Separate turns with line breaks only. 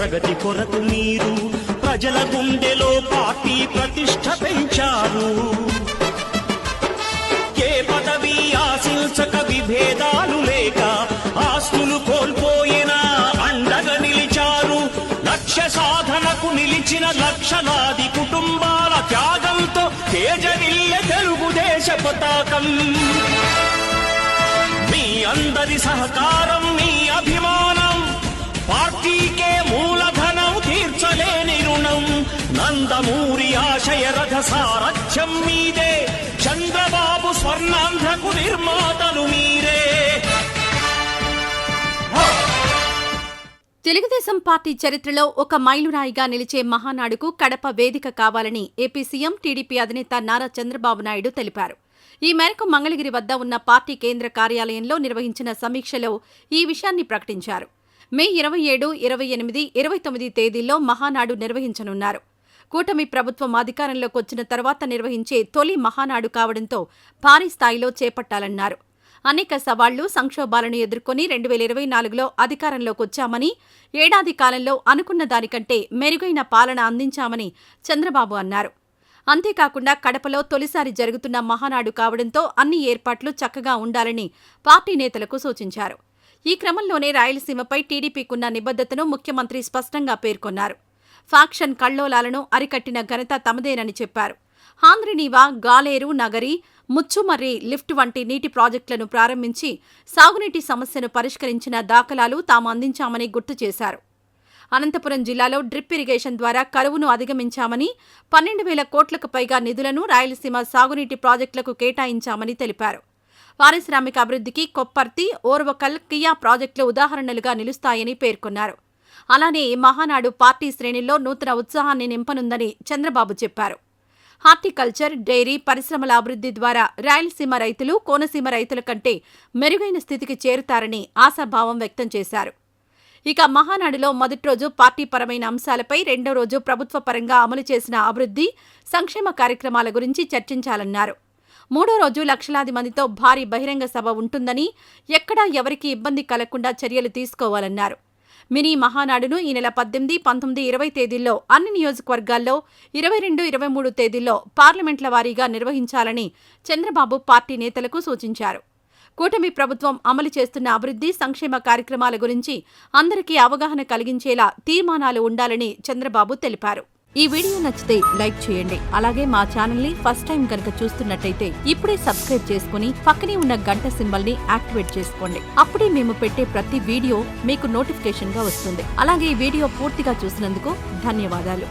ప్రగతి కొరకు మీరు ప్రజల గుండెలో పార్టీ ప్రతిష్ఠ పెంచారు. ఏ పదవి ఆశించక విభేదాలు లేక ఆస్తులు కోల్పోయినా అండగా నిలిచారు. లక్ష్య సాధనకు నిలిచిన లక్షలాది కుటుంబాల త్యాగంతో తేజరిల్లె తెలుగుదేశ పతాకం. మీ అందరి సహకారం, మీ అభిమానం పార్టీకే మూలధనం, తీర్చలేని రుణం. నందమూరి ఆశయ రథ సారథ్యం మీదే, చంద్రబాబు స్వర్ణాంధ్రకు నిర్మాతలు మీరే.
తెలుగుదేశం పార్టీ చరిత్రలో ఒక మైలురాయిగా నిలిచే మహానాడుకు కడప వేదిక కావాలని ఏపీ సీఎం టీడీపీ అధినేత నారా చంద్రబాబు నాయుడు తెలిపారు. ఈ మేరకు మంగళగిరి వద్ద ఉన్న పార్టీ కేంద్ర కార్యాలయంలో నిర్వహించిన సమీక్షలో ఈ విషయాన్ని ప్రకటించారు. మే 27, 28, 29 తేదీల్లో మహానాడు నిర్వహించనున్నారు. కూటమి ప్రభుత్వం అధికారంలోకి వచ్చిన తర్వాత నిర్వహించే తొలి మహానాడు కావడంతో భారీ స్థాయిలో చేపట్టాలన్నారు. అనేక సవాళ్లు, సంక్షోభాలను ఎదుర్కొని 2024లో అధికారంలోకి వచ్చామని, ఏడాది కాలంలో అనుకున్న దానికంటే మెరుగైన పాలన అందించామని చంద్రబాబు అన్నారు. అంతేకాకుండా కడపలో తొలిసారి జరుగుతున్న మహానాడు కావడంతో అన్ని ఏర్పాట్లు చక్కగా ఉండాలని పార్టీ నేతలకు సూచించారు. ఈ క్రమంలోనే రాయలసీమపై టీడీపీకున్న నిబద్ధతను ముఖ్యమంత్రి స్పష్టంగా పేర్కొన్నారు. ఫ్యాక్షన్ కల్లోలాలను అరికట్టిన ఘనత తమదేనని చెప్పారు. హాంద్రినీవా, గాలేరు, నగరి, ముచ్చుమర్రి లిఫ్ట్ వంటి నీటి ప్రాజెక్టులను ప్రారంభించి సాగునీటి సమస్యను పరిష్కరించిన దాఖలాలు తాము అందించామని గుర్తు చేశారు. అనంతపురం జిల్లాలో డ్రిప్ ఇరిగేషన్ ద్వారా కరువును అధిగమించామని, 12,000 కోట్లకు పైగా నిధులను రాయలసీమ సాగునీటి ప్రాజెక్టులకు కేటాయించామని తెలిపారు. పారిశ్రామిక అభివృద్ధికి కొప్పర్తి, ఓర్వకల్, కియా ప్రాజెక్టులు ఉదాహరణలుగా నిలుస్తాయని పేర్కొన్నారు. అలానే మహానాడు పార్టీ శ్రేణుల్లో నూతన ఉత్సాహాన్ని నింపనుందని చంద్రబాబు చెప్పారు. హార్టికల్చర్, డైరీ పరిశ్రమల అభివృద్ధి ద్వారా రాయలసీమ రైతులు కోనసీమ రైతుల కంటే మెరుగైన స్థితికి చేరుతారని ఆశాభావం వ్యక్తం చేశారు. ఇక మహానాడులో మొదటి రోజు పార్టీ పరమైన అంశాలపై, రెండో రోజు ప్రభుత్వ పరంగా అమలు చేసిన అభివృద్ధి, సంక్షేమ కార్యక్రమాల గురించి చర్చించాలన్నారు. మూడో రోజు లక్షలాది మందితో భారీ బహిరంగ సభ ఉంటుందని, ఎక్కడా ఎవరికీ ఇబ్బంది కలగకుండా చర్యలు తీసుకోవాలన్నారు. మినీ మహానాడును ఈ నెల 18, 19, 20 తేదీల్లో అన్ని నియోజకవర్గాల్లో, 22, 23 తేదీల్లో పార్లమెంట్ల వారీగా నిర్వహించాలని చంద్రబాబు పార్టీ నేతలకు సూచించారు. కూటమి ప్రభుత్వం అమలు చేస్తున్న అభివృద్ధి, సంక్షేమ కార్యక్రమాల గురించి అందరికీ అవగాహన కలిగించేలా తీర్మానాలు ఉండాలని చంద్రబాబు తెలిపారు. ఈ వీడియో నచ్చితే లైక్ చేయండి. అలాగే మా ఛానల్ ని ఫస్ట్ టైం కనుక చూస్తున్నట్టయితే ఇప్పుడే సబ్స్క్రైబ్ చేసుకుని పక్కనే ఉన్న గంట సింబల్ ని యాక్టివేట్ చేసుకోండి. అప్పుడే మేము పెట్టే ప్రతి వీడియో మీకు నోటిఫికేషన్ గా వస్తుంది. అలాగే ఈ వీడియో పూర్తిగా చూసినందుకు ధన్యవాదాలు.